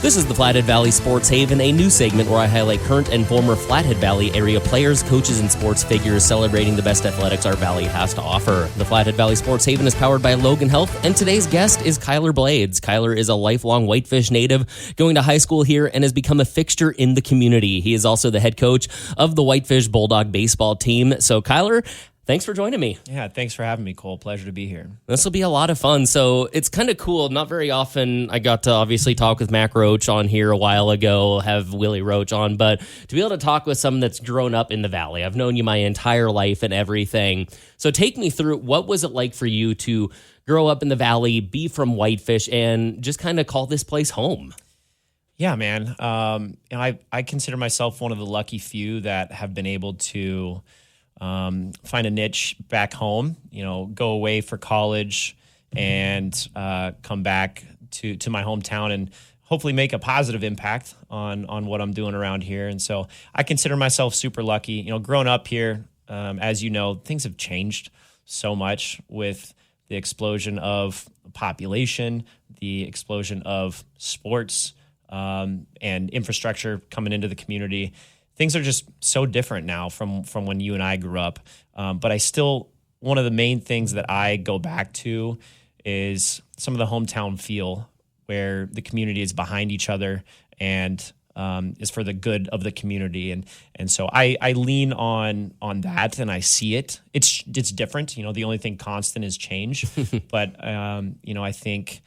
This is the Flathead Valley Sports Haven, a new segment where I highlight current and former Flathead Valley area players, coaches, and sports figures celebrating the best athletics our valley has to offer. The Flathead Valley Sports Haven is powered by Logan Health, and today's guest is Kyler Blades. Kyler is a lifelong Whitefish native, going to high school here, and has become a fixture in the community. He is also the head coach of the Whitefish Baseball team. So, Kyler, thanks for joining me. Yeah, thanks for having me, Cole. Pleasure to be here. This will be a lot of fun. So it's kind of cool. Not very often I got to obviously talk with Mac Roach on here a while ago, have Willie Roach on, but to be able to talk with someone that's grown up in the Valley. I've known you my entire life and everything. So take me through, what was it like for you to grow up in the Valley, be from Whitefish, and just kind of call this place home? Yeah, man. I consider myself one of the lucky few that have been able to find a niche back home, go away for college and come back to my hometown and hopefully make a positive impact on what I'm doing around here. And so I consider myself super lucky. Growing up here, as you know, things have changed so much with the explosion of population, the explosion of sports, and infrastructure coming into the community. Things are just so different now from when you and I grew up. But I still, one of the main things that I go back to is some of the hometown feel where the community is behind each other and is for the good of the community. And so I lean on that, and I see it. It's different. The only thing constant is change. But, I think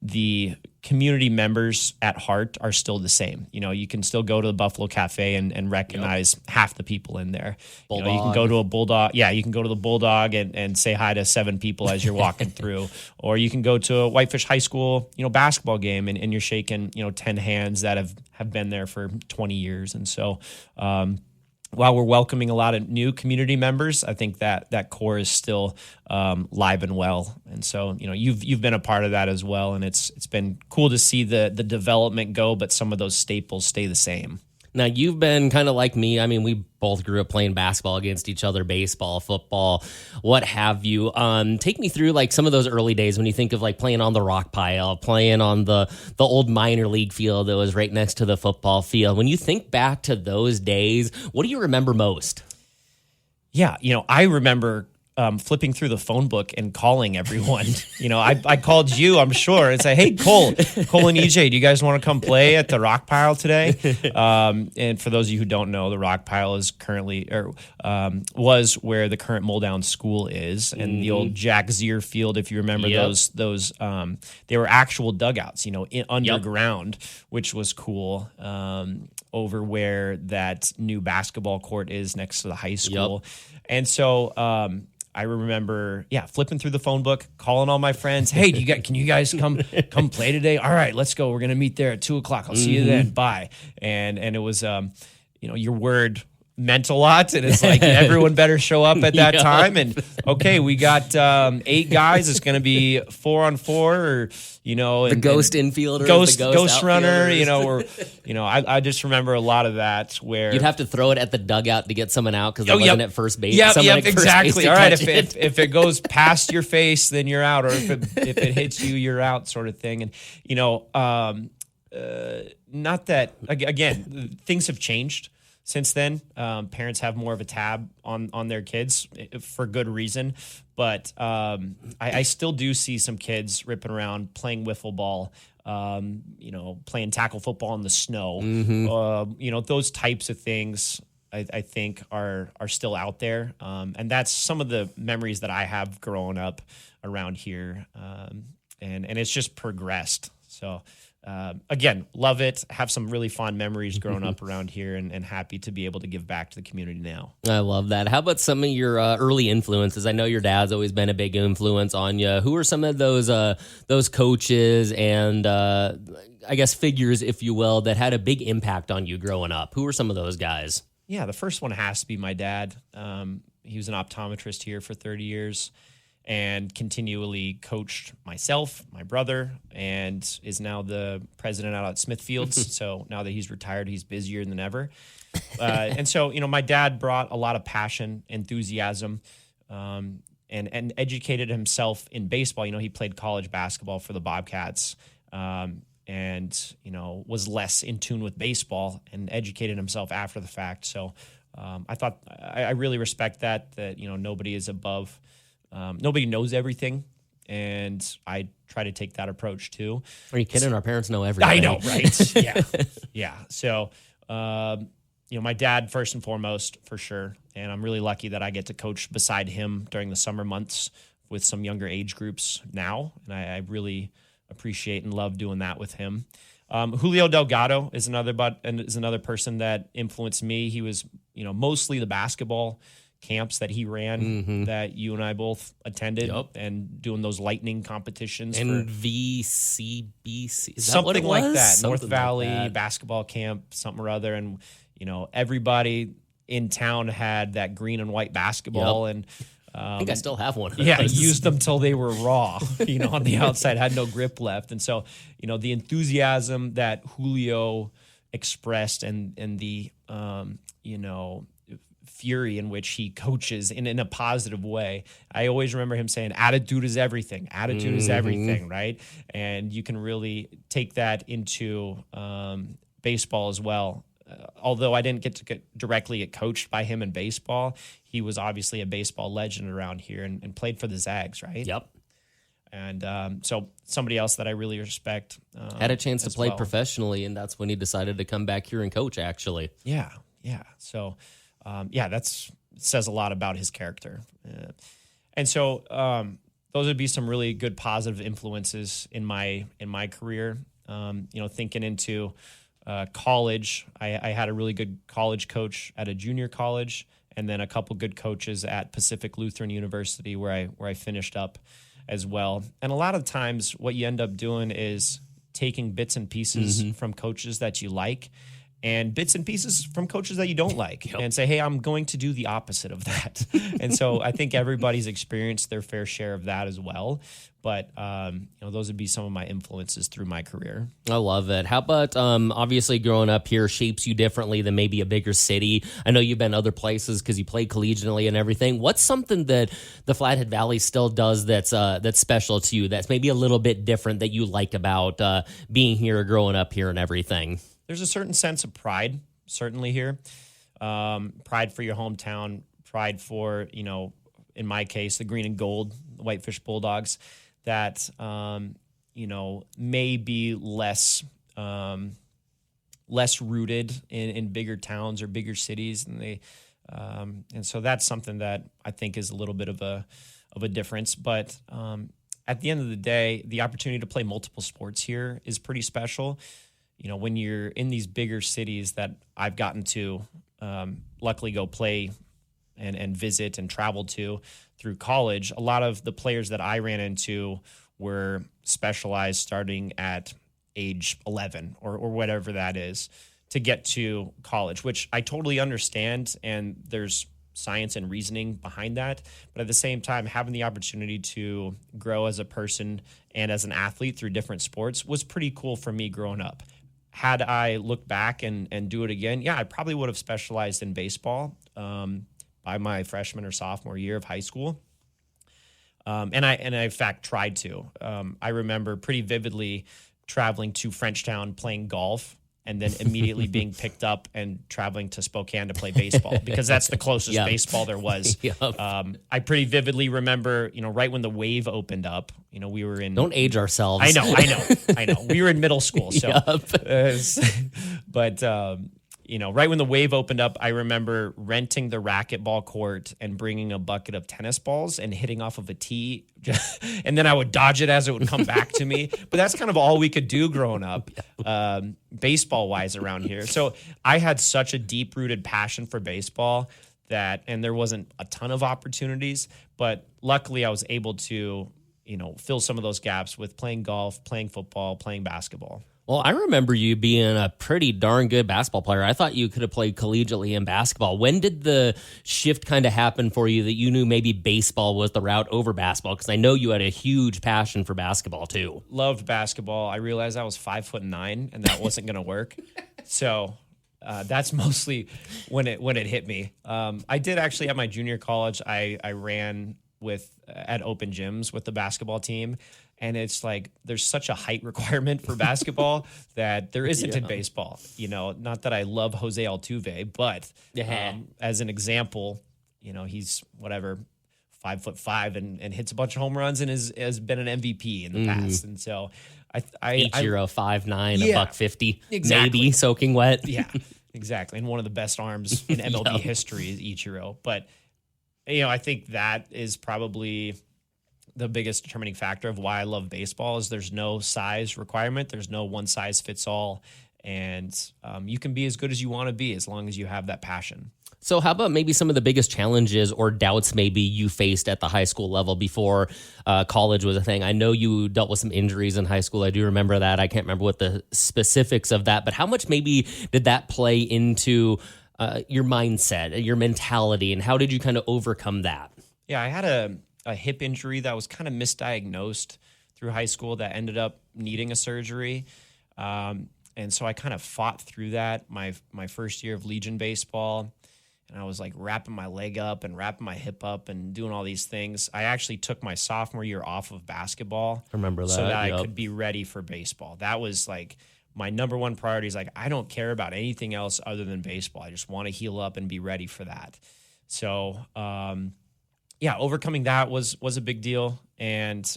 the community members at heart are still the same. You can still go to the Buffalo Cafe and recognize half the people in there. You can go to a Bulldog. Yeah, you can go to the Bulldog and say hi to 7 people as you're walking through. Or you can go to a Whitefish High School, basketball game and you're shaking, 10 hands that have been there for 20 years. And so, while we're welcoming a lot of new community members, I think that core is still live and well. And so, you've been a part of that as well. And it's been cool to see the development go, but some of those staples stay the same. Now, you've been kind of like me. I mean, we both grew up playing basketball against each other, baseball, football, what have you. Take me through some of those early days when you think of playing on the rock pile, playing on the old minor league field that was right next to the football field. When you think back to those days, what do you remember most? Yeah, I remember flipping through the phone book and calling everyone. I called you, I'm sure, and say, hey, Cole and EJ, do you guys want to come play at the rock pile today? And for those of you who don't know, the rock pile is currently, was where the current Muldown School is, and the old Jack Zier Field, if you remember those they were actual dugouts, underground, which was cool, over where that new basketball court is next to the high school. And so, I remember, flipping through the phone book, calling all my friends. Hey, can you guys come play today? All right, let's go. We're gonna meet there at 2:00. I'll see you then. Bye. And it was, your word meant a lot, and it's everyone better show up at that time. And okay, we got 8 guys. It's gonna be 4-on-4, or the ghost infielder, ghost runner. I just remember a lot of that where you'd have to throw it at the dugout to get someone out because it wasn't at first base. Exactly. All right, if it goes past your face, then you're out, or if it hits you, you're out, sort of thing. And not that again, things have changed since then. Parents have more of a tab on their kids for good reason. But I still do see some kids ripping around, playing wiffle ball, playing tackle football in the snow. Those types of things I think are still out there. And that's some of the memories that I have growing up around here. And it's just progressed. So again, love it. Have some really fond memories growing up around here, and happy to be able to give back to the community now. I love that. How about some of your early influences? I know your dad's always been a big influence on you. Who are some of those coaches and I guess figures, if you will, that had a big impact on you growing up? Who are some of those guys? Yeah, the first one has to be my dad. He was an optometrist here for 30 years. And continually coached myself, my brother, and is now the president out at Smithfields. So now that he's retired, he's busier than ever. And so, my dad brought a lot of passion, enthusiasm, and educated himself in baseball. He played college basketball for the Bobcats. and was less in tune with baseball and educated himself after the fact. So I really respect that nobody is above, nobody knows everything. And I try to take that approach too. Are you kidding? Our parents know everything. I know, right? Yeah. Yeah. So, my dad first and foremost, for sure. And I'm really lucky that I get to coach beside him during the summer months with some younger age groups now. And I really appreciate and love doing that with him. Julio Delgado is another person that influenced me. He was, mostly the basketball camps that he ran that you and I both attended and doing those lightning competitions. NVCBC. Is something that like was? that. Something North Valley like that. basketball camp, something or other. And, everybody in town had that green and white basketball. And I think I still have one. yeah, used them till they were raw, on the outside, had no grip left. And so, the enthusiasm that Julio expressed and the, fury in which he coaches in a positive way. I always remember him saying, attitude is everything. Attitude is everything, right? And you can really take that into baseball as well. Although I didn't directly get coached by him in baseball, he was obviously a baseball legend around here and played for the Zags, right? Yep. And so somebody else that I really respect. Had a chance to play well. professionally, and that's when he decided to come back here and coach, actually. Yeah. So, that says a lot about his character. And so those would be some really good positive influences in my career. Thinking into college, I had a really good college coach at a junior college, and then a couple good coaches at Pacific Lutheran University where I finished up as well. And a lot of times what you end up doing is taking bits and pieces from coaches that you like and bits and pieces from coaches that you don't like and say, hey, I'm going to do the opposite of that. And so I think everybody's experienced their fair share of that as well. But, those would be some of my influences through my career. I love it. How about, obviously growing up here shapes you differently than maybe a bigger city. I know you've been other places because you played collegiately and everything. What's something that the Flathead Valley still does that's special to you, that's maybe a little bit different that you like about being here, growing up here and everything? There's a certain sense of pride, certainly here. Pride for your hometown, pride for, in my case, the green and gold, the Whitefish Bulldogs, that, may be less rooted in bigger towns or bigger cities. And so that's something that I think is a little bit of a difference. But at the end of the day, the opportunity to play multiple sports here is pretty special. When you're in these bigger cities that I've gotten to luckily go play and visit and travel to through college, a lot of the players that I ran into were specialized starting at age 11 or whatever that is to get to college, which I totally understand. And there's science and reasoning behind that. But at the same time, having the opportunity to grow as a person and as an athlete through different sports was pretty cool for me growing up. Had I looked back and do it again, I probably would have specialized in baseball by my freshman or sophomore year of high school. And I in fact tried to. I remember pretty vividly traveling to Frenchtown playing golf and then immediately being picked up and traveling to Spokane to play baseball because that's the closest baseball there was. I pretty vividly remember, right when the Wave opened up, we were in... Don't age ourselves. I know. We were in middle school. So, but right when the Wave opened up, I remember renting the racquetball court and bringing a bucket of tennis balls and hitting off of a tee. And then I would dodge it as it would come back to me. But that's kind of all we could do growing up, baseball-wise around here. So I had such a deep-rooted passion for baseball and there wasn't a ton of opportunities. But luckily I was able to, fill some of those gaps with playing golf, playing football, playing basketball. Well, I remember you being a pretty darn good basketball player. I thought you could have played collegiately in basketball. When did the shift kind of happen for you that you knew maybe baseball was the route over basketball? Because I know you had a huge passion for basketball too. Loved basketball. I realized I was 5'9" and that wasn't going to work. So that's mostly when it hit me. I did actually at my junior college. I ran at open gyms with the basketball team. And it's like there's such a height requirement for basketball that there isn't in baseball. Not that I love Jose Altuve, but as an example, he's whatever 5'5" and hits a bunch of home runs and has been an MVP in the past. And so Ichiro 5'9", $150, exactly. maybe soaking wet. Yeah, exactly. And one of the best arms in MLB history is Ichiro. But I think that is probably the biggest determining factor of why I love baseball is there's no size requirement. There's no one size fits all. And you can be as good as you want to be as long as you have that passion. So how about maybe some of the biggest challenges or doubts maybe you faced at the high school level before college was a thing? I know you dealt with some injuries in high school. I do remember that. I can't remember what the specifics of that, but how much maybe did that play into your mindset, your mentality, and how did you kind of overcome that? Yeah, I had a hip injury that was kind of misdiagnosed through high school that ended up needing a surgery. And so I kind of fought through that my first year of Legion baseball. And I was like wrapping my leg up and wrapping my hip up and doing all these things. I actually took my sophomore year off of basketball. I remember that. So that I could be ready for baseball. That was like my number one priority is like, I don't care about anything else other than baseball. I just want to heal up and be ready for that. So, overcoming that was a big deal. And,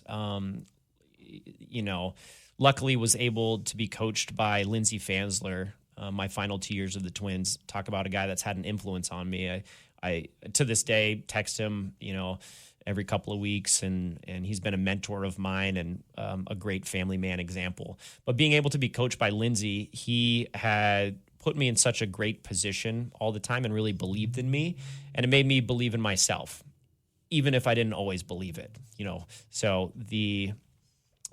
luckily was able to be coached by Lindsey Fansler, my final 2 years of the Twins. Talk about a guy that's had an influence on me. I to this day text him, every couple of weeks, and he's been a mentor of mine and a great family man example. But being able to be coached by Lindsey, he had put me in such a great position all the time and really believed in me, and it made me believe in myself, even if I didn't always believe it. So the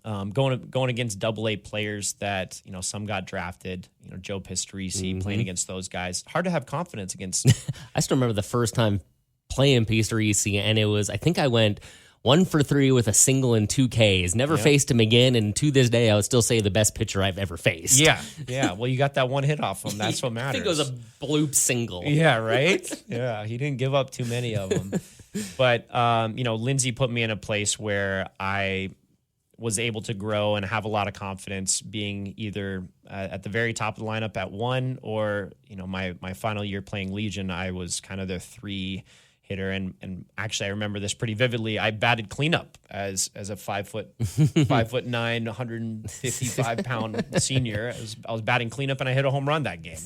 going against AA players that, some got drafted, Joe Pistorici, playing against those guys, hard to have confidence against. I still remember the first time playing Pistorici, and it was, I think I went 1 for 3 with a single and 2 Ks. Never faced him again, and to this day, I would still say the best pitcher I've ever faced. Yeah. Well, you got that one hit off him. That's what matters. I think it was a bloop single. Yeah, right? Yeah, he didn't give up too many of them. But, Lindsey put me in a place where I was able to grow and have a lot of confidence being either at the very top of the lineup at 1 or, my final year playing Legion, I was kind of their 3 hitter. And actually I remember this pretty vividly. I batted cleanup as a 5'9", 155 pound senior. I was batting cleanup and I hit a home run that game.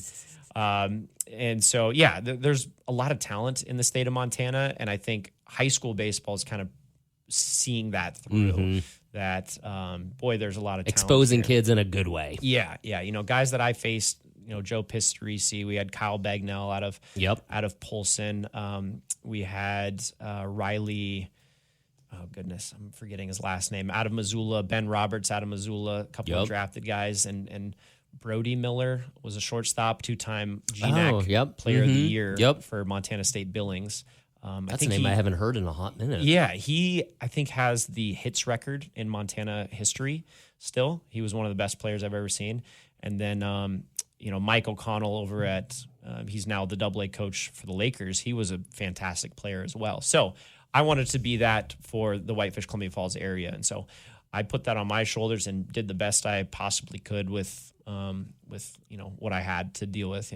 And so, there's a lot of talent in the state of Montana. And I think high school baseball is kind of seeing that through. That, there's a lot of talent exposing kids in a good way. Yeah. Guys that I faced, Joe Pistorici, we had Kyle Bagnell out of Polson. We had Riley, oh goodness, I'm forgetting his last name, out of Missoula, Ben Roberts out of Missoula, a couple of drafted guys, and Brody Miller was a shortstop, 2-time GNAC Player of the Year for Montana State Billings. That's a name I haven't heard in a hot minute. Yeah, he, I think, has the hits record in Montana history still. He was one of the best players I've ever seen. And then, Mike O'Connell over at, he's now the AA coach for the Lakers. He was a fantastic player as well. So I wanted to be that for the Whitefish Columbia Falls area. And so I put that on my shoulders and did the best I possibly could with what I had to deal with,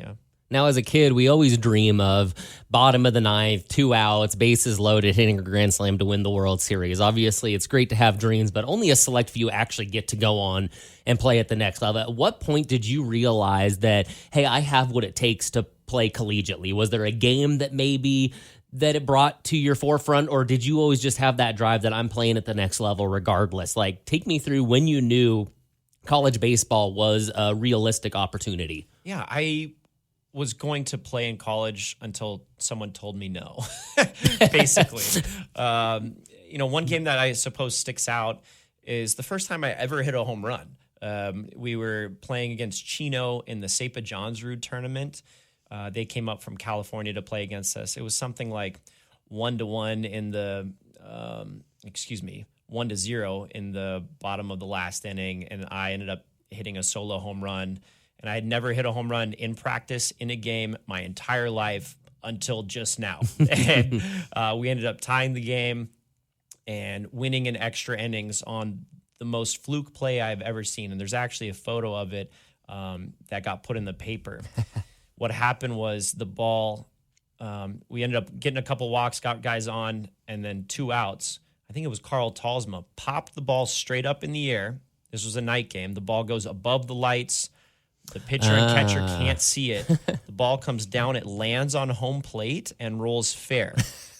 Now, as a kid, we always dream of bottom of the ninth, 2 outs, bases loaded, hitting a grand slam to win the World Series. Obviously, it's great to have dreams, but only a select few actually get to go on and play at the next level. At what point did you realize that, hey, I have what it takes to play collegiately? Was there a game that it brought to your forefront, or did you always just have that drive that I'm playing at the next level regardless? Like, take me through when you knew college baseball was a realistic opportunity. Yeah, I was going to play in college until someone told me no, basically. One game that I suppose sticks out is the first time I ever hit a home run. We were playing against Chino in the Sapa Johnsrud tournament. They came up from California to play against us. It was something like 1-1 in the, 1-0 in the bottom of the last inning, and I ended up hitting a solo home run. And I had never hit a home run in practice in a game my entire life until just now. And we ended up tying the game and winning in extra innings on the the most fluke play I've ever seen. And there's actually a photo of it that got put in the paper. What happened was the ball, we ended up getting a couple walks, got guys on, and then 2 outs. I think it was Carl Talsma, popped the ball straight up in the air. This was a night game. The ball goes above the lights. The pitcher and catcher can't see it. The ball comes down. It lands on home plate and rolls fair.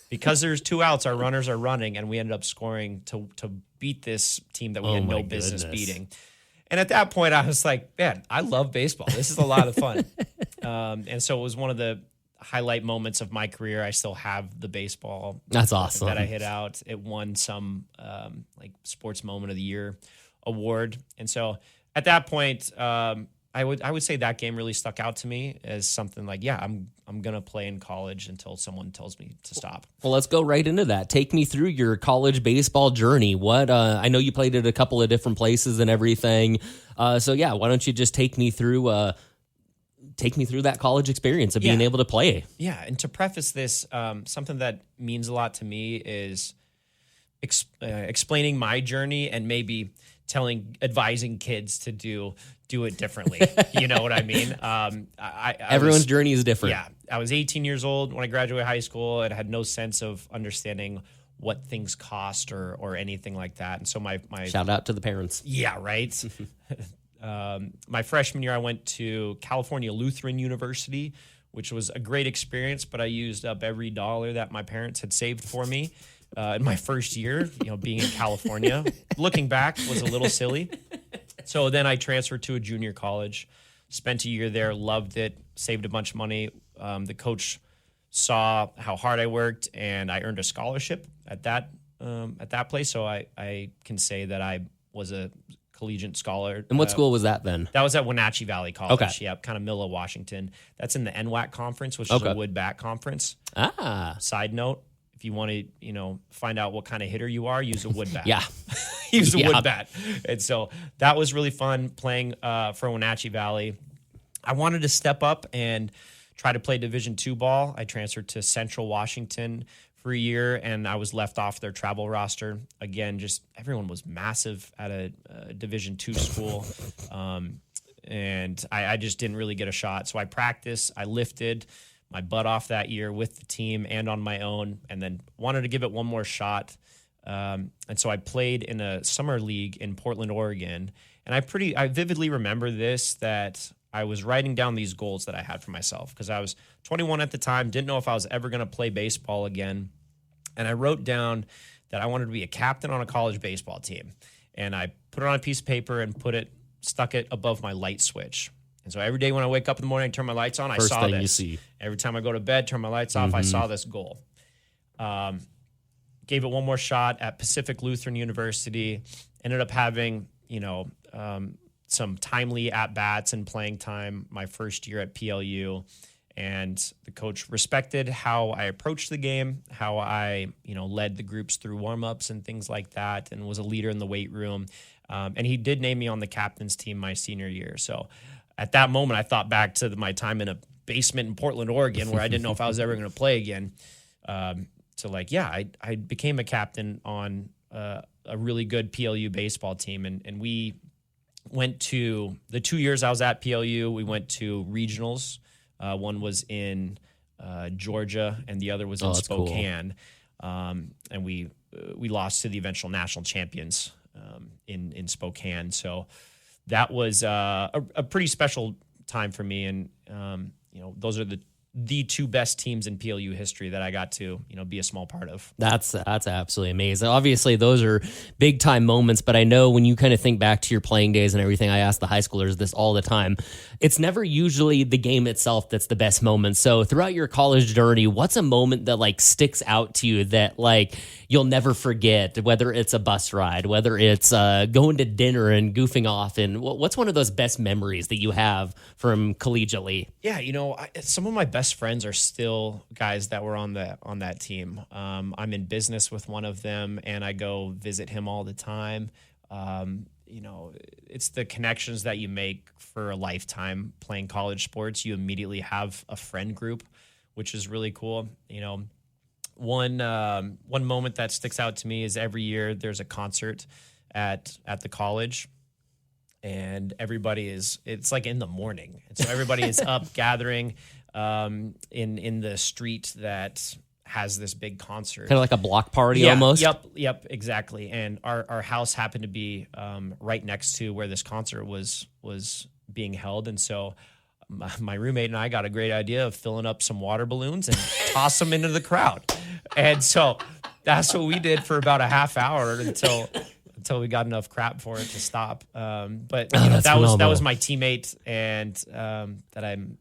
Because there's 2 outs, our runners are running, and we ended up scoring to beat this team that we had no business beating. And at that point, I was like, man, I love baseball. This is a lot of fun. And so it was one of the highlight moments of my career. I still have the baseball. That's awesome. That I hit out. It won some like Sports Moment of the Year award. And so at that point, I would say that game really stuck out to me as something like, yeah, I'm gonna play in college until someone tells me to stop. Well, let's go right into that. Take me through your college baseball journey. What I know you played at a couple of different places and everything. So yeah, why don't you just take me through that college experience of being able to play? Yeah, and to preface this, something that means a lot to me is explaining my journey and maybe advising kids to do it differently. You know what I mean? Everyone's journey is different. Yeah. I was 18 years old when I graduated high school and had no sense of understanding what things cost or anything like that. And so my shout out to the parents. Yeah, right. My freshman year, I went to California Lutheran University, which was a great experience, but I used up every dollar that my parents had saved for me. In my first year, being in California, looking back was a little silly. So then I transferred to a junior college, spent a year there, loved it, saved a bunch of money. The coach saw how hard I worked, and I earned a scholarship at that place. So I can say that I was a collegiate scholar. And what school was that then? That was at Wenatchee Valley College. Okay. Yeah, kind of middle of Washington. That's in the NWAC conference, which is a wood bat conference. Side note. If you want to, find out what kind of hitter you are, use a wood bat. Yeah. Use a wood bat. And so that was really fun playing for Wenatchee Valley. I wanted to step up and try to play Division II ball. I transferred to Central Washington for a year, and I was left off their travel roster. Again, just everyone was massive at a Division II school. And I just didn't really get a shot. So I practiced, I lifted my butt off that year with the team and on my own, and then wanted to give it one more shot. And so I played in a summer league in Portland, Oregon. And I vividly remember this, that I was writing down these goals that I had for myself because I was 21 at the time, didn't know if I was ever going to play baseball again. And I wrote down that I wanted to be a captain on a college baseball team. And I put it on a piece of paper and stuck it above my light switch. And so every day when I wake up in the morning, I turn my lights on, First I saw thing this. you see. Every time I go to bed, turn my lights off, I saw this goal. Gave it one more shot at Pacific Lutheran University. Ended up having, some timely at-bats and playing time my first year at PLU. And the coach respected how I approached the game, how I, led the groups through warm-ups and things like that, and was a leader in the weight room. And he did name me on the captain's team my senior year. So at that moment, I thought back to my time in a basement in Portland, Oregon, where I didn't know if I was ever going to play again. I became a captain on a really good PLU baseball team. And we went to the 2 years I was at PLU, we went to regionals. One was in Georgia, and the other was in Spokane. Cool. And we lost to the eventual national champions in Spokane. So that was a pretty special time for me. And, those are the two best teams in PLU history that I got to, be a small part of. That's absolutely amazing. Obviously, those are big time moments, but I know when you kind of think back to your playing days and everything, I ask the high schoolers this all the time. It's never usually the game itself that's the best moment. So throughout your college journey, what's a moment that sticks out to you that you'll never forget, whether it's a bus ride, whether it's going to dinner and goofing off, and what's one of those best memories that you have from collegiately? Yeah, some of my best friends are still guys that were on that team. I'm in business with one of them, and I go visit him all the time. It's the connections that you make for a lifetime playing college sports. You immediately have a friend group, which is really cool. One moment that sticks out to me is every year there's a concert at the college, and it's like in the morning. And so everybody is up gathering in the street that has this big concert. Kind of like a block party almost? Yep, exactly. And our house happened to be right next to where this concert was being held. And so my roommate and I got a great idea of filling up some water balloons and toss them into the crowd. And so that's what we did for about a half hour until we got enough crap for it to stop. But that was my teammate, and that I'm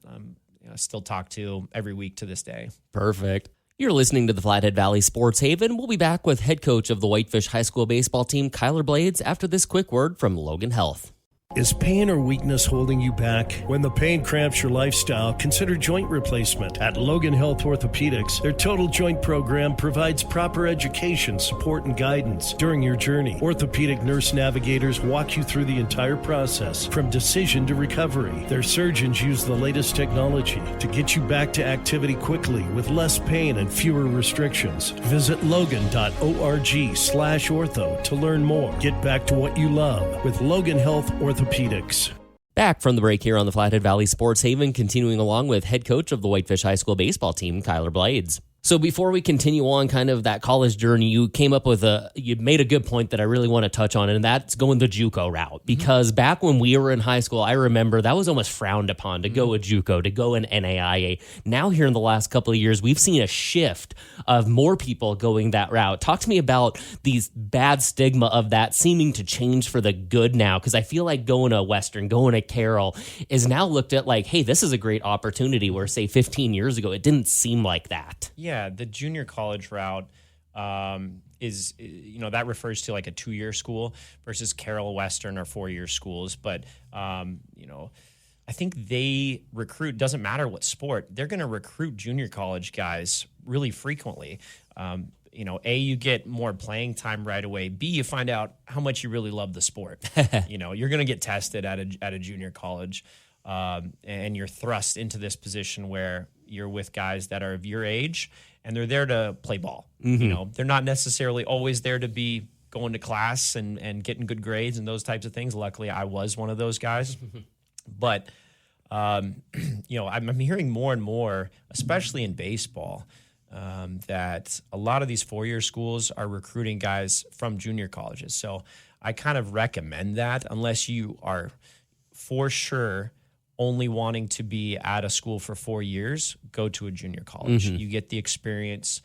still talk to every week to this day. Perfect. You're listening to the Flathead Valley Sports Haven. We'll be back with head coach of the Whitefish High School baseball team, Kyler Blades, after this quick word from Logan Health. Is pain or weakness holding you back? When the pain cramps your lifestyle, consider joint replacement. At Logan Health Orthopedics, their total joint program provides proper education, support, and guidance during your journey. Orthopedic nurse navigators walk you through the entire process, from decision to recovery. Their surgeons use the latest technology to get you back to activity quickly with less pain and fewer restrictions. Visit logan.org/ortho to learn more. Get back to what you love with Logan Health Orthopedics. Back from the break here on the Flathead Valley Sports Haven, continuing along with head coach of the Whitefish High School baseball team, Kyler Blades. So before we continue on kind of that college journey, you came up with you made a good point that I really want to touch on, and that's going the JUCO route. Because back when we were in high school, I remember that was almost frowned upon to go a JUCO, to go an NAIA. Now here in the last couple of years, we've seen a shift of more people going that route. Talk to me about these bad stigma of that seeming to change for the good now, because I feel like going to Western, going to Carroll is now looked at like, hey, this is a great opportunity, where say 15 years ago, it didn't seem like that. Yeah, the junior college route is, that refers to like a 2-year school versus Carroll, Western are 4-year schools. But, I think they recruit, doesn't matter what sport, they're going to recruit junior college guys really frequently. A, you get more playing time right away. B, you find out how much you really love the sport. You're going to get tested at a junior college, and you're thrust into this position where you're with guys that are of your age, and they're there to play ball. Mm-hmm. They're not necessarily always there to be going to class and getting good grades and those types of things. Luckily, I was one of those guys. But, I'm hearing more and more, especially in baseball, that a lot of these 4-year schools are recruiting guys from junior colleges. So I kind of recommend that, unless you are for sure only wanting to be at a school for 4 years, go to a junior college. Mm-hmm. You get the experience.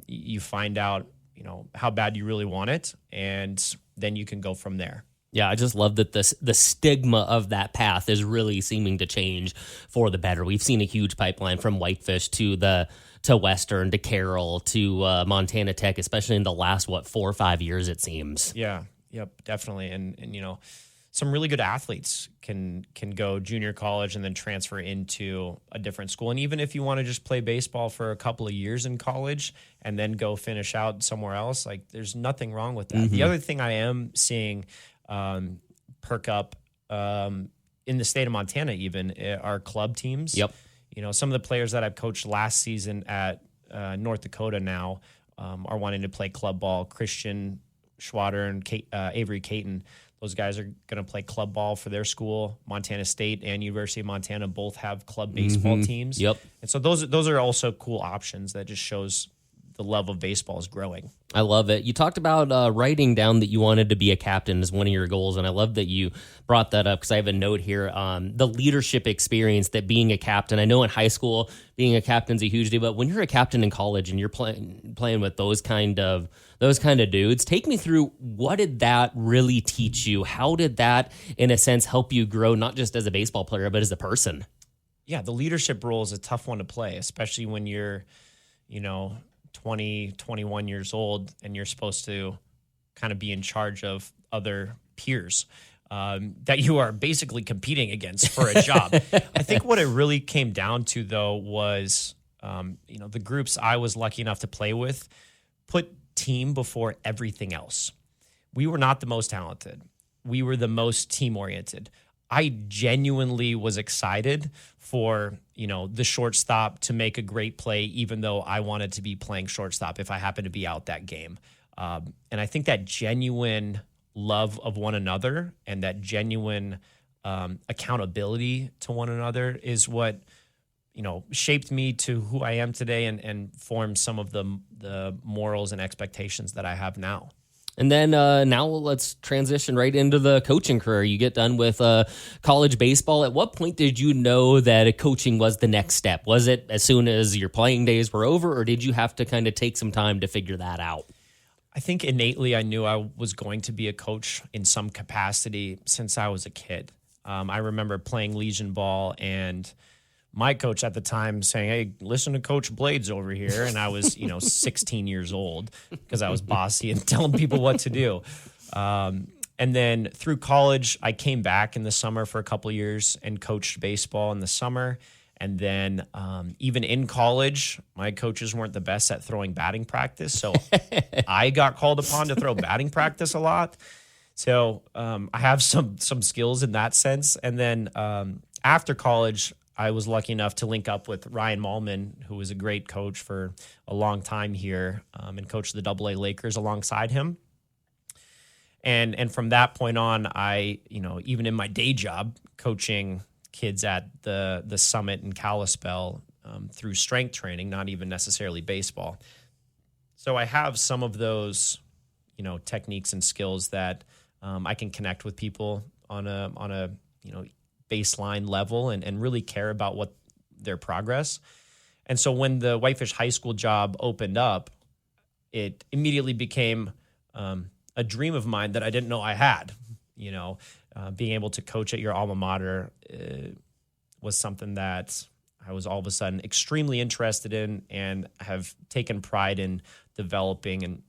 You find out, how bad you really want it, and then you can go from there. Yeah, I just love that the stigma of that path is really seeming to change for the better. We've seen a huge pipeline from Whitefish to Western to Carroll to Montana Tech, especially in the last 4 or 5 years, it seems. Yeah, yep, definitely, and some really good athletes can go junior college and then transfer into a different school. And even if you want to just play baseball for a couple of years in college and then go finish out somewhere else, like there's nothing wrong with that. Mm-hmm. The other thing I am seeing perk up in the state of Montana even are club teams. Yep. Some of the players that I've coached last season at North Dakota now are wanting to play club ball. Christian Schwader and Avery Caton. Those guys are going to play club ball for their school. Montana State and University of Montana both have club baseball teams. Yep. And so those are also cool options that just shows the love of baseball is growing. I love it. You talked about writing down that you wanted to be a captain as one of your goals, and I love that you brought that up because I have a note here on the leadership experience that being a captain. I know in high school being a captain's a huge deal, but when you're a captain in college and you're playing with those kind of dudes, take me through what did that really teach you? How did that, in a sense, help you grow not just as a baseball player but as a person? Yeah, the leadership role is a tough one to play, especially when you're, 20, 21 years old, and you're supposed to kind of be in charge of other peers that you are basically competing against for a job. I think what it really came down to, though, was, the groups I was lucky enough to play with put team before everything else. We were not the most talented. We were the most team-oriented. I genuinely was excited for, the shortstop to make a great play, even though I wanted to be playing shortstop if I happened to be out that game. And I think that genuine love of one another and that genuine accountability to one another is what, shaped me to who I am today and formed some of the morals and expectations that I have now. And then now let's transition right into the coaching career. You get done with college baseball. At what point did you know that coaching was the next step? Was it as soon as your playing days were over, or did you have to kind of take some time to figure that out? I think innately I knew I was going to be a coach in some capacity since I was a kid. I remember playing Legion ball and my coach at the time saying, "Hey, listen to Coach Blades over here." And I was, 16 years old because I was bossy and telling people what to do. And then through college, I came back in the summer for a couple of years and coached baseball in the summer. And then even in college, my coaches weren't the best at throwing batting practice. So I got called upon to throw batting practice a lot. So I have some skills in that sense. And then after college, I was lucky enough to link up with Ryan Malman, who was a great coach for a long time here and coached the AA Lakers alongside him. And from that point on, I, even in my day job, coaching kids at the Summit in Kalispell through strength training, not even necessarily baseball. So I have some of those, techniques and skills that I can connect with people on a baseline level and really care about what their progress. And so when the Whitefish High School job opened up, it immediately became a dream of mine that I didn't know I had. Being able to coach at your alma mater was something that I was all of a sudden extremely interested in and have taken pride in developing. And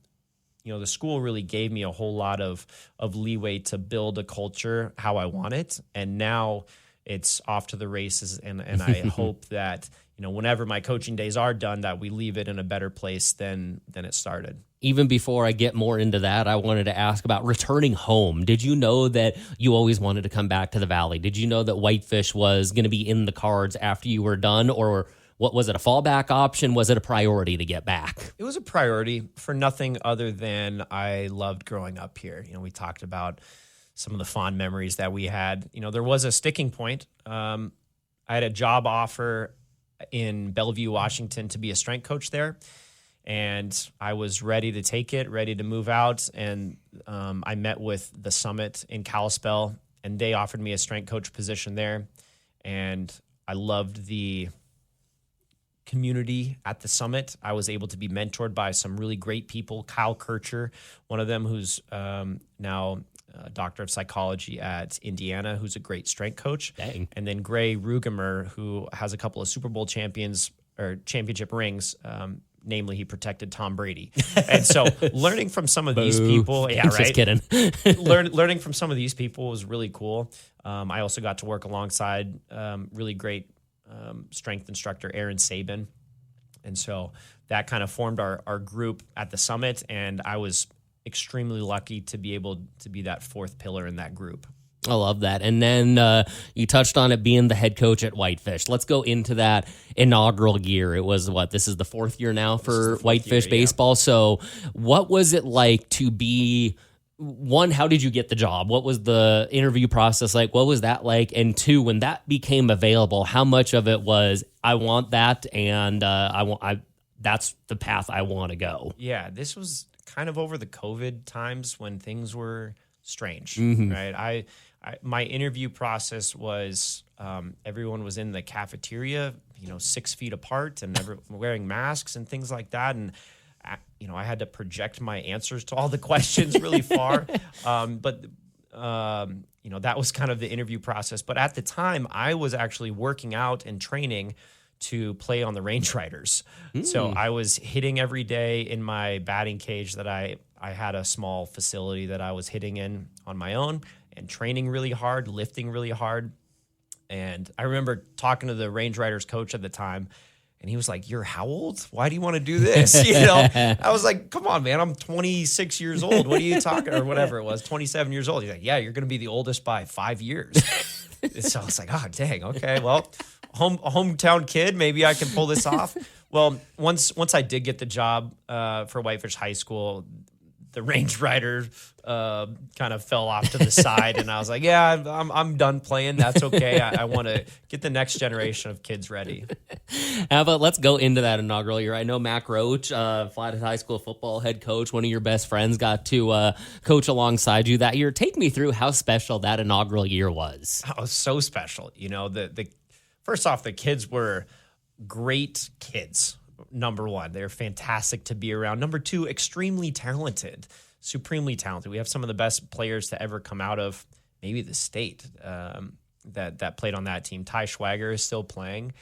the school really gave me a whole lot of leeway to build a culture how I want it. And now it's off to the races. And I hope that, whenever my coaching days are done, that we leave it in a better place than it started. Even before I get more into that, I wanted to ask about returning home. Did you know that you always wanted to come back to the Valley? Did you know that Whitefish was going to be in the cards after you were done? Or what was it, a fallback option? Was it a priority to get back? It was a priority for nothing other than I loved growing up here. We talked about some of the fond memories that we had. There was a sticking point. I had a job offer in Bellevue, Washington to be a strength coach there. And I was ready to take it, ready to move out. And I met with the Summit in Kalispell, and they offered me a strength coach position there. And I loved the community at the Summit. I was able to be mentored by some really great people. Kyle Kircher, one of them who's now a doctor of psychology at Indiana, who's a great strength coach. Dang. And then Gray Rugemer, who has a couple of Super Bowl championship rings. Namely, he protected Tom Brady. And so learning from some of these people, yeah, right? Just kidding. Learning from some of these people was really cool. I also got to work alongside really great strength instructor Aaron Sabin. And so that kind of formed our group at the Summit, and I was extremely lucky to be able to be that fourth pillar in that group. I love that. And then you touched on it being the head coach at Whitefish. Let's go into that inaugural year. It was this is the fourth year now for Whitefish Baseball. Yeah. So what was it like to be, one, how did you get the job? What was the interview process like? What was that like? And two, when that became available, how much of it was, I want that, and that's the path I want to go? Yeah, this was kind of over the COVID times when things were strange, right? My interview process was everyone was in the cafeteria, 6 feet apart, and wearing masks and things like that. And I had to project my answers to all the questions really far. But that was kind of the interview process. But at the time, I was actually working out and training to play on the Range Riders. So I was hitting every day in my batting cage that I had a small facility that I was hitting in on my own and training really hard, lifting really hard. And I remember talking to the Range Riders coach at the time, and he was like, "You're how old? Why do you want to do this?" I was like, "Come on, man, I'm 26 years old. What are you talking?" Or whatever it was, 27 years old. He's like, "Yeah, you're going to be the oldest by 5 years." So I was like, "Oh, dang, okay, well, a hometown kid, maybe I can pull this off." Well, once I did get the job for Whitefish High School, the Range Rider kind of fell off to the side, and I was like, yeah, I'm done playing. That's okay. I want to get the next generation of kids ready. How about let's go into that inaugural year. I know Mac Roach, Flathead High School football head coach, one of your best friends, got to coach alongside you that year. Take me through how special that inaugural year was. Oh, it was so special. You know, the first off, the kids were great kids. Number one, they're fantastic to be around. Number two, extremely talented, supremely talented. We have some of the best players to ever come out of maybe the state that played on that team. Ty Schwager is still playing.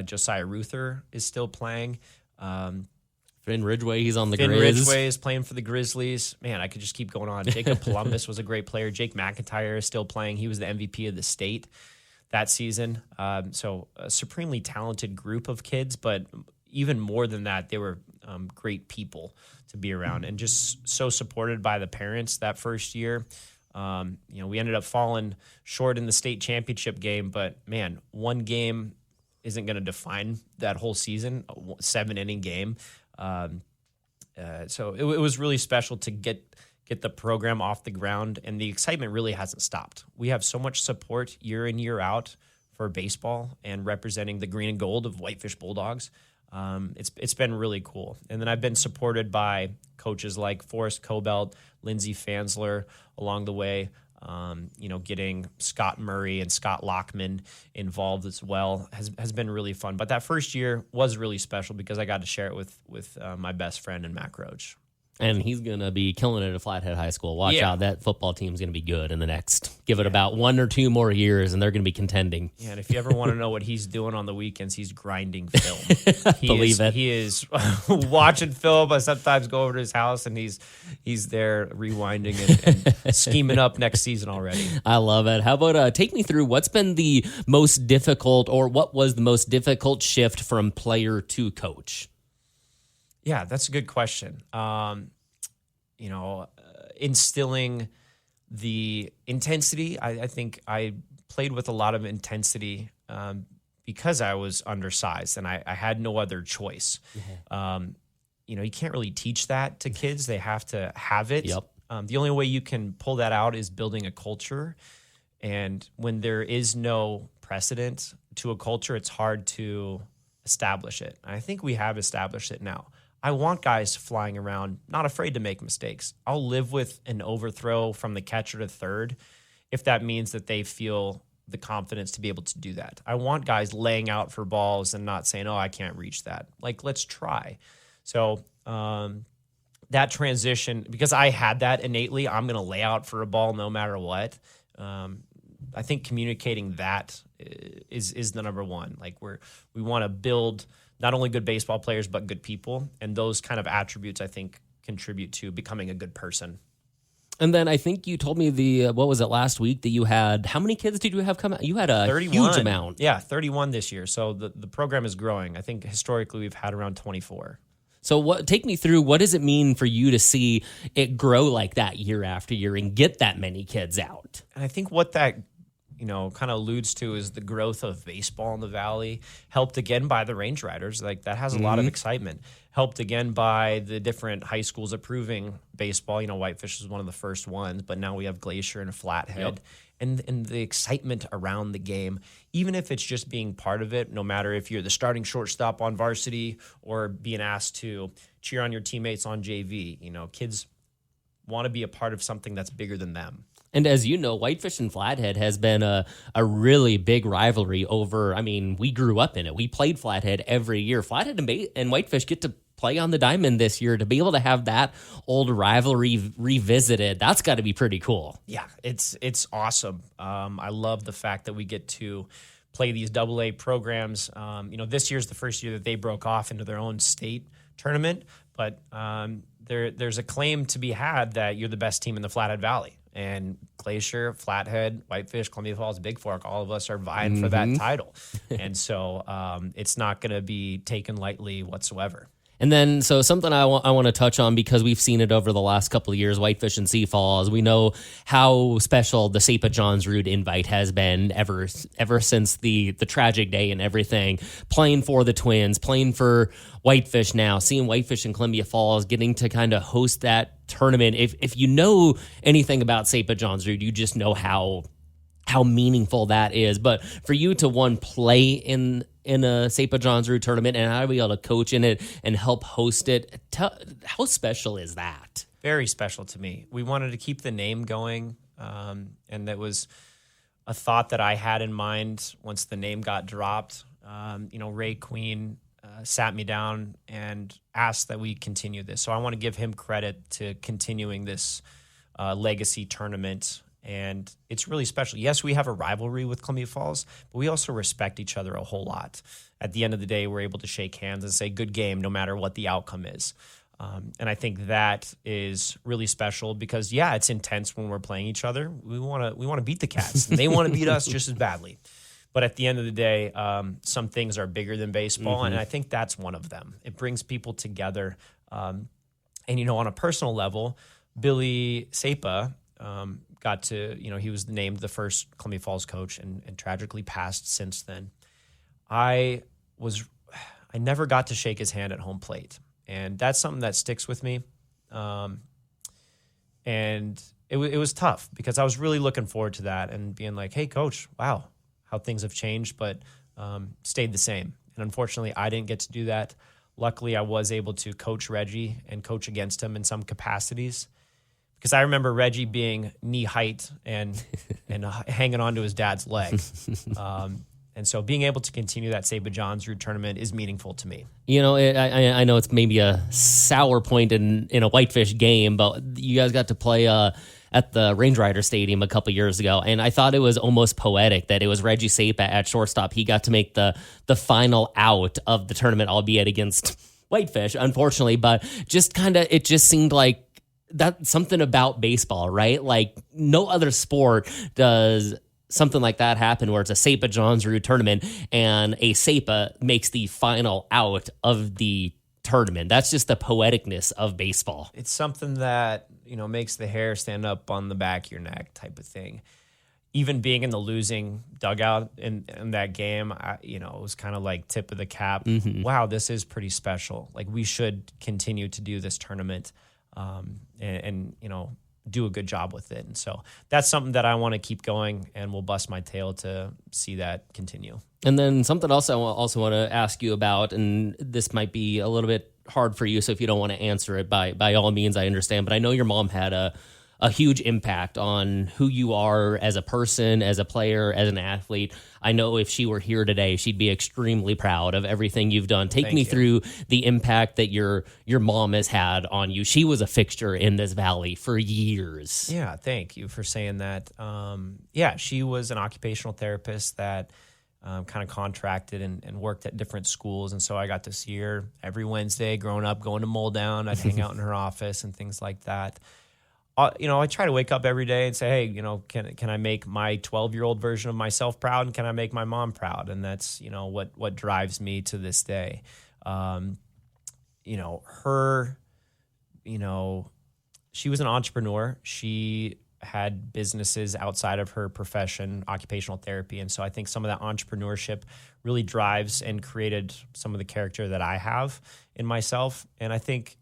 Josiah Ruther is still playing. Finn Ridgway, he's on the Finn Grizz. Ridgway is playing for the Grizzlies. Man, I could just keep going on. Jacob Columbus was a great player. Jake McIntyre is still playing. He was the MVP of the state that season. So a supremely talented group of kids, but even more than that, they were great people to be around and just so supported by the parents that first year. We ended up falling short in the state championship game, but man, one game isn't going to define that whole season, a 7-inning game. So it was really special to get the program off the ground, and the excitement really hasn't stopped. We have so much support year in, year out for baseball and representing the green and gold of Whitefish Bulldogs. It's been really cool. And then I've been supported by coaches like Forrest Cobelt, Lindsey Fansler along the way, getting Scott Murray and Scott Lockman involved as well has been really fun. But that first year was really special because I got to share it with my best friend and Mac Roach. And he's going to be killing it at Flathead High School. Watch out. That football team's going to be good in the next. Give it about 1 or 2 more years, and they're going to be contending. Yeah, and if you ever want to know what he's doing on the weekends, he's grinding film. Believe it. He is watching film. I sometimes go over to his house, and he's there rewinding and scheming up next season already. I love it. How about take me through what's been the most difficult, or what was the most difficult shift from player to coach? Yeah, that's a good question. Instilling the intensity. I think I played with a lot of intensity because I was undersized and I had no other choice. You can't really teach that to kids. They have to have it. Yep. The only way you can pull that out is building a culture. And when there is no precedent to a culture, it's hard to establish it. And I think we have established it now. I want guys flying around, not afraid to make mistakes. I'll live with an overthrow from the catcher to third if that means that they feel the confidence to be able to do that. I want guys laying out for balls and not saying, oh, I can't reach that. Like, let's try. So that transition, because I had that innately, I'm going to lay out for a ball no matter what. I think communicating that is the number one. Like we want to build not only good baseball players, but good people. And those kind of attributes, I think, contribute to becoming a good person. And then I think you told me what was it last week that you had, how many kids did you have come out? You had a 31. Huge amount. Yeah, 31 this year. So the program is growing. I think historically we've had around 24. So take me through, what does it mean for you to see it grow like that year after year and get that many kids out? And I think what that kind of alludes to is the growth of baseball in the Valley, helped again by the Range Riders. Like that has a lot of excitement. Helped again by the different high schools approving baseball. Whitefish was one of the first ones, but now we have Glacier and Flathead. Yep. And the excitement around the game, even if it's just being part of it, no matter if you're the starting shortstop on varsity or being asked to cheer on your teammates on JV, kids want to be a part of something that's bigger than them. And as you know, Whitefish and Flathead has been a really big rivalry we grew up in it. We played Flathead every year. Flathead and Whitefish get to play on the diamond this year. To be able to have that old rivalry revisited, that's got to be pretty cool. Yeah, it's awesome. I love the fact that we get to play these AA programs. This year's the first year that they broke off into their own state tournament, but there's a claim to be had that you're the best team in the Flathead Valley. And Glacier, Flathead, Whitefish, Columbia Falls, Big Fork, all of us are vying for that title. And so it's not going to be taken lightly whatsoever. And then, so something I want to touch on, because we've seen it over the last couple of years, Whitefish and Sioux Falls. We know how special the St. John's Root invite has been ever since the tragic day and everything. Playing for the Twins, playing for Whitefish now, seeing Whitefish in Columbia Falls, getting to kind of host that tournament. If you know anything about St. John's Root, you just know how meaningful that is. But for you to play in a St. John's Root tournament and how to be able to coach in it and help host it, how special is that? Very special to me. We wanted to keep the name going, and that was a thought that I had in mind once the name got dropped. Ray Queen sat me down and asked that we continue this. So I want to give him credit to continuing this legacy tournament. And it's really special. Yes, we have a rivalry with Columbia Falls, but we also respect each other a whole lot. At the end of the day, we're able to shake hands and say, good game, no matter what the outcome is. And I think that is really special because, yeah, it's intense when we're playing each other. We want to beat the Cats, and they want to beat us just as badly. But at the end of the day, some things are bigger than baseball, and I think that's one of them. It brings people together. And, on a personal level, Billy Sapa got to, he was named the first Columbia Falls coach and tragically passed since then. I never got to shake his hand at home plate. And that's something that sticks with me. And it was tough because I was really looking forward to that and being like, hey, coach, wow, how things have changed, but stayed the same. And unfortunately, I didn't get to do that. Luckily, I was able to coach Reggie and coach against him in some capacities. Because I remember Reggie being knee height and hanging onto his dad's leg. And so being able to continue that St. John's Root tournament is meaningful to me. I know it's maybe a sour point in a Whitefish game, but you guys got to play at the Range Rider Stadium a couple years ago, and I thought it was almost poetic that it was Reggie Sapa at shortstop. He got to make the final out of the tournament, albeit against Whitefish, unfortunately, but it just seemed like that's something about baseball, right? Like no other sport does something like that happen where it's a St. John's Root tournament and a Sapa makes the final out of the tournament. That's just the poeticness of baseball. It's something that, makes the hair stand up on the back of your neck type of thing. Even being in the losing dugout in that game, it was kind of like tip of the cap. Mm-hmm. Wow, this is pretty special. Like we should continue to do this tournament. And do a good job with it. And so that's something that I want to keep going, and will bust my tail to see that continue. And then something else I also want to ask you about, and this might be a little bit hard for you, so if you don't want to answer it, by all means, I understand. But I know your mom had a huge impact on who you are as a person, as a player, as an athlete. I know if she were here today, she'd be extremely proud of everything you've done. Take me through the impact that your mom has had on you. She was a fixture in this valley for years. Yeah, thank you for saying that. She was an occupational therapist that kind of contracted and worked at different schools. And so I got to see her every Wednesday growing up, going to Mole Down. I'd hang out in her office and things like that. I try to wake up every day and say, hey, can I make my 12-year-old version of myself proud, and can I make my mom proud? And that's, what drives me to this day. She was an entrepreneur. She had businesses outside of her profession, occupational therapy. And so I think some of that entrepreneurship really drives and created some of the character that I have in myself. And I think,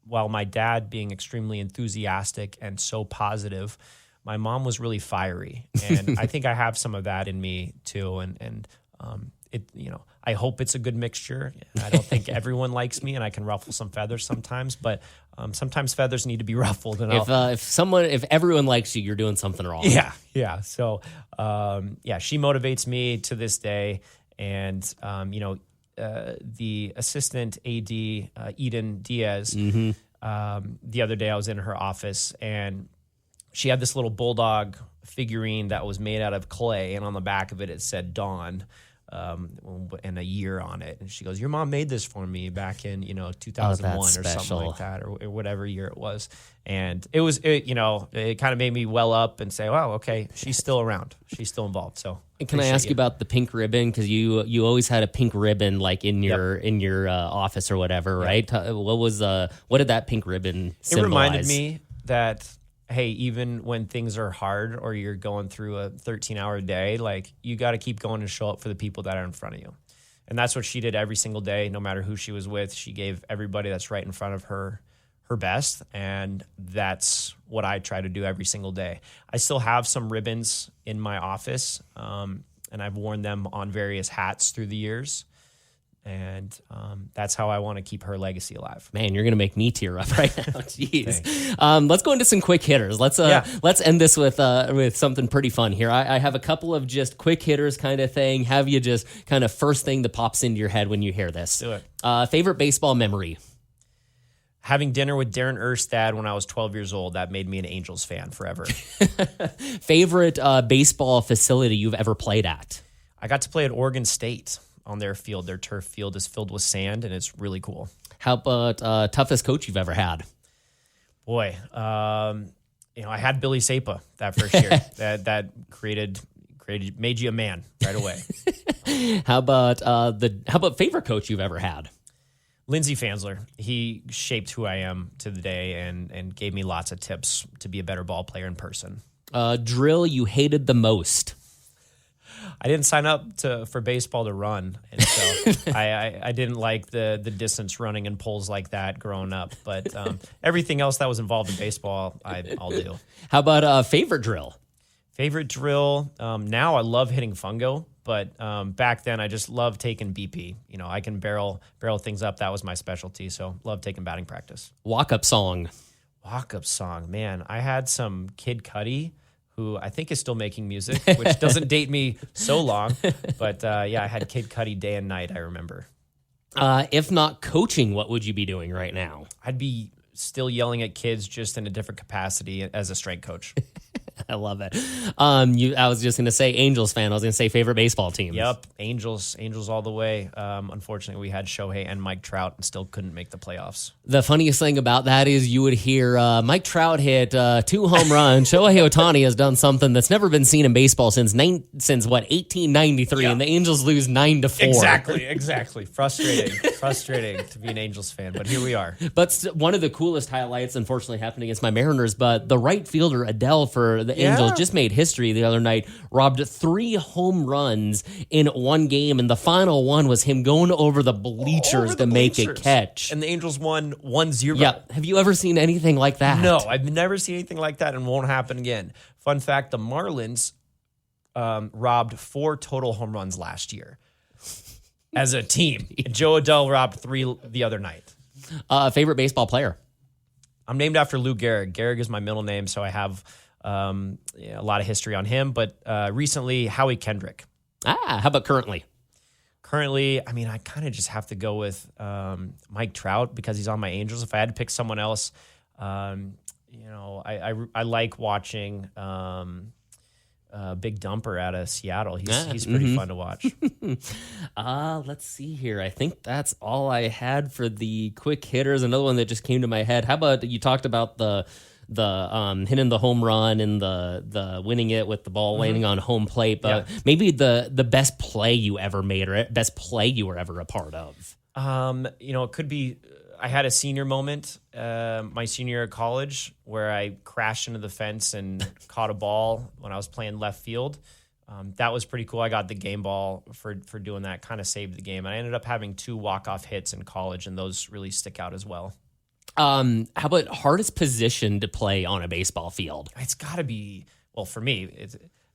while my dad being extremely enthusiastic and so positive, my mom was really fiery. And I think I have some of that in me too. And I hope it's a good mixture. I don't think everyone likes me, and I can ruffle some feathers sometimes, but sometimes feathers need to be ruffled. And if everyone likes you, you're doing something wrong. Yeah. So, she motivates me to this day. And, the assistant AD, Eden Diaz, the other day I was in her office, and she had this little bulldog figurine that was made out of clay, and on the back of it, it said Dawn. and a year on it. And she goes, your mom made this for me back in, 2001 or something like that, or whatever year it was. And it kind of made me well up and say, wow, okay, she's still around. She's still involved. So can I ask you about the pink ribbon? Because you always had a pink ribbon like in your office or whatever, right? What did that pink ribbon symbolize? It reminded me that, hey, even when things are hard or you're going through a 13-hour day, like you got to keep going and show up for the people that are in front of you. And that's what she did every single day, no matter who she was with. She gave everybody that's right in front of her best. And that's what I try to do every single day. I still have some ribbons in my office, and I've worn them on various hats through the years. And that's how I want to keep her legacy alive. Man, you're going to make me tear up right now. Jeez. Let's go into some quick hitters. Let's end this with something pretty fun here. I have a couple of just quick hitters kind of thing. Have you just kind of first thing that pops into your head when you hear this? Do it. Favorite baseball memory? Having dinner with Darren Erstad when I was 12 years old. That made me an Angels fan forever. Favorite baseball facility you've ever played at? I got to play at Oregon State. On their field. Their turf field is filled with sand, and it's really cool. How about toughest coach you've ever had? Boy, I had Billy Sapa that first year. that made you a man right away. How about favorite coach you've ever had? Lindsey Fansler. He shaped who I am to the day and gave me lots of tips to be a better ball player in person. Drill you hated the most? I didn't sign up for baseball to run, and so I didn't like the distance running and pulls like that growing up. But everything else that was involved in baseball, I'll do. How about favorite drill? Favorite drill? Now I love hitting fungo, but back then I just loved taking BP. I can barrel things up. That was my specialty, so love taking batting practice. Walk-up song? Walk-up song, man. I had some Kid Cudi, who I think is still making music, which doesn't date me so long. But I had Kid Cudi day and night, I remember. If not coaching, what would you be doing right now? I'd be still yelling at kids, just in a different capacity as a strength coach. I love it. I was just going to say Angels fan. I was going to say favorite baseball team. Yep, Angels all the way. Unfortunately, we had Shohei and Mike Trout and still couldn't make the playoffs. The funniest thing about that is you would hear Mike Trout hit 2 home runs. Shohei Ohtani has done something that's never been seen in baseball since 1893, and the Angels lose 9-4. Exactly. Frustrating to be an Angels fan, but here we are. But one of the coolest highlights, unfortunately, happened against my Mariners. But the right fielder Adele for the Angels just made history the other night, robbed 3 home runs in one game, and the final one was him going over the bleachers to make a catch. And the Angels won 1-0. Yeah. Have you ever seen anything like that? No, I've never seen anything like that, and won't happen again. Fun fact, the Marlins robbed 4 total home runs last year as a team. And Joe Adele robbed 3 the other night. Favorite baseball player? I'm named after Lou Gehrig. Gehrig is my middle name, so I have a lot of history on him. But recently, Howie Kendrick. How about currently? Currently, I kind of just have to go with Mike Trout because he's on my Angels. If I had to pick someone else, I like watching Big Dumper out of Seattle. He's pretty fun to watch. Let's see here. I think that's all I had for the quick hitters. Another one that just came to my head. How about you talked about the hitting the home run and the winning it with the ball landing on home plate, but maybe the best play you ever made or best play you were ever a part of. It could be. I had a senior moment, my senior year of college, where I crashed into the fence and caught a ball when I was playing left field. That was pretty cool. I got the game ball for doing that, kind of saved the game. And I ended up having 2 walk-off hits in college, and those really stick out as well. How about hardest position to play on a baseball field? It's got to be, well, for me,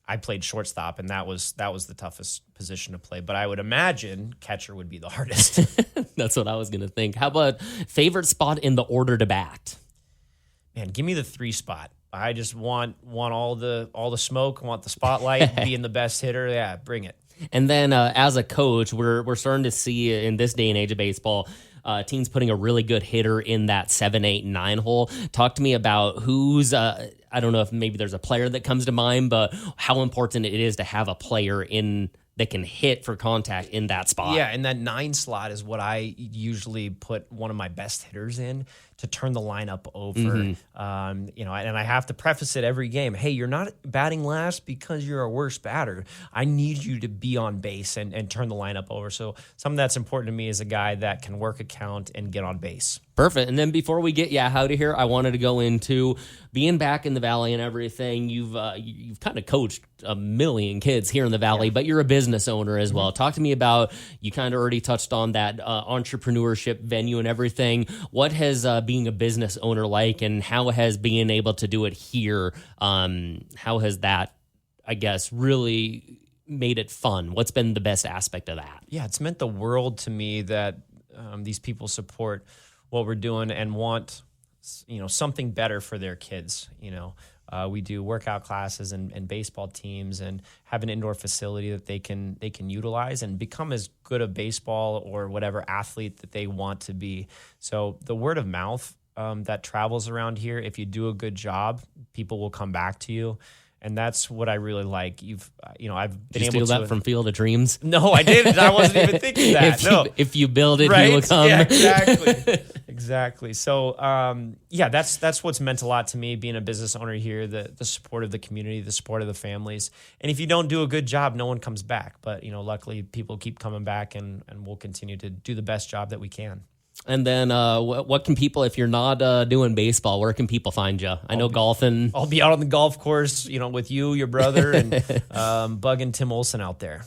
I played shortstop, and that was the toughest position to play. But I would imagine catcher would be the hardest. That's what I was going to think. How about favorite spot in the order to bat? Man, give me the 3 spot. I just want all the smoke. I want the spotlight. Being the best hitter. Yeah, bring it. And then as a coach, we're starting to see in this day and age of baseball, teams putting a really good hitter in that 7, 8, 9 hole. Talk to me about who's, I don't know if maybe there's a player that comes to mind, but how important it is to have a player in that can hit for contact in that spot. Yeah, and that 9 slot is what I usually put one of my best hitters in to turn the lineup over. You know, and I have to preface it every game. Hey, you're not batting last because you're a worse batter. I need you to be on base and turn the lineup over. So something that's important to me is a guy that can work a count and get on base. Perfect. And then before we get out of here, I wanted to go into being back in the Valley and everything. You've kind of coached a million kids here in the Valley, but you're a business owner as well. Talk to me about, you kind of already touched on that entrepreneurship venue and everything. What has being a business owner like, and how has being able to do it here, how has that, I guess, really made it fun? What's been the best aspect of that? Yeah, it's meant the world to me that these people support what we're doing and want, you know, something better for their kids. You know, we do workout classes and baseball teams, and have an indoor facility that they can utilize and become as good a baseball or whatever athlete that they want to be. So the word of mouth that travels around here, if you do a good job, people will come back to you. And that's what I really like. I've been able to steal that from Field of Dreams. No, I didn't. I wasn't even thinking that. If you build it, right? he will come. Yeah, exactly. Exactly. So, that's what's meant a lot to me, being a business owner here, the support of the community, the support of the families. And if you don't do a good job, no one comes back. But, you know, luckily people keep coming back, and we'll continue to do the best job that we can. And then what can people, if you're not doing baseball, where can people find you? I know golfing. I'll be out on the golf course, you know, with you, your brother, and Bug and Tim Olson out there.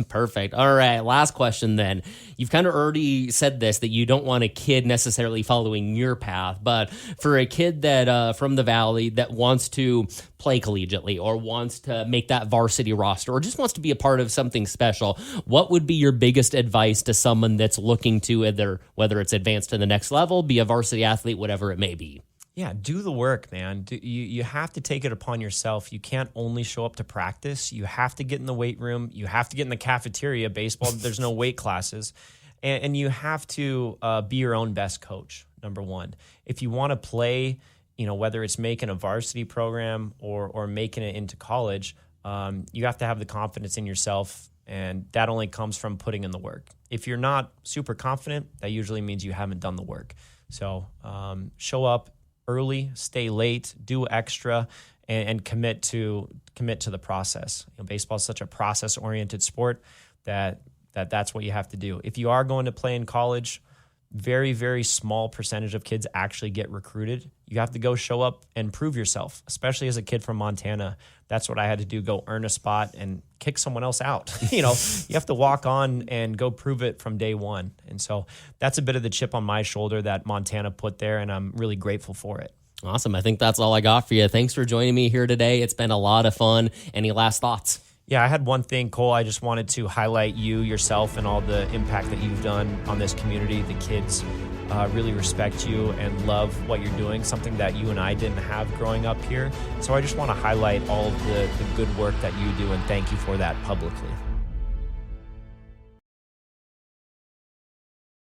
Perfect. All right. Last question then. You've kind of already said this, that you don't want a kid necessarily following your path, but for a kid that from the Valley that wants to play collegiately or wants to make that varsity roster or just wants to be a part of something special, what would be your biggest advice to someone that's looking to either, whether it's advance to the next level, be a varsity athlete, whatever it may be? Yeah, do the work, man. You have to take it upon yourself. You can't only show up to practice. You have to get in the weight room. You have to get in the cafeteria. Baseball, there's no weight classes. And you have to be your own best coach, number one. If you want to play, you know, whether it's making a varsity program or making it into college, you have to have the confidence in yourself, and that only comes from putting in the work. If you're not super confident, that usually means you haven't done the work. So show up early, stay late, do extra, and commit to the process. You know, baseball is such a process-oriented sport that's what you have to do. If you are going to play in college, very, very small percentage of kids actually get recruited. You have to go show up and prove yourself, especially as a kid from Montana. That's what I had to do, go earn a spot and kick someone else out. You know, you have to walk on and go prove it from day one. And so that's a bit of the chip on my shoulder that Montana put there, and I'm really grateful for it. Awesome. I think that's all I got for you. Thanks for joining me here today. It's been a lot of fun. Any last thoughts? Yeah, I had one thing, Cole. I just wanted to highlight you, yourself, and all the impact that you've done on this community. The kids really respect you and love what you're doing, something that you and I didn't have growing up here. So I just want to highlight all of the good work that you do, and thank you for that publicly.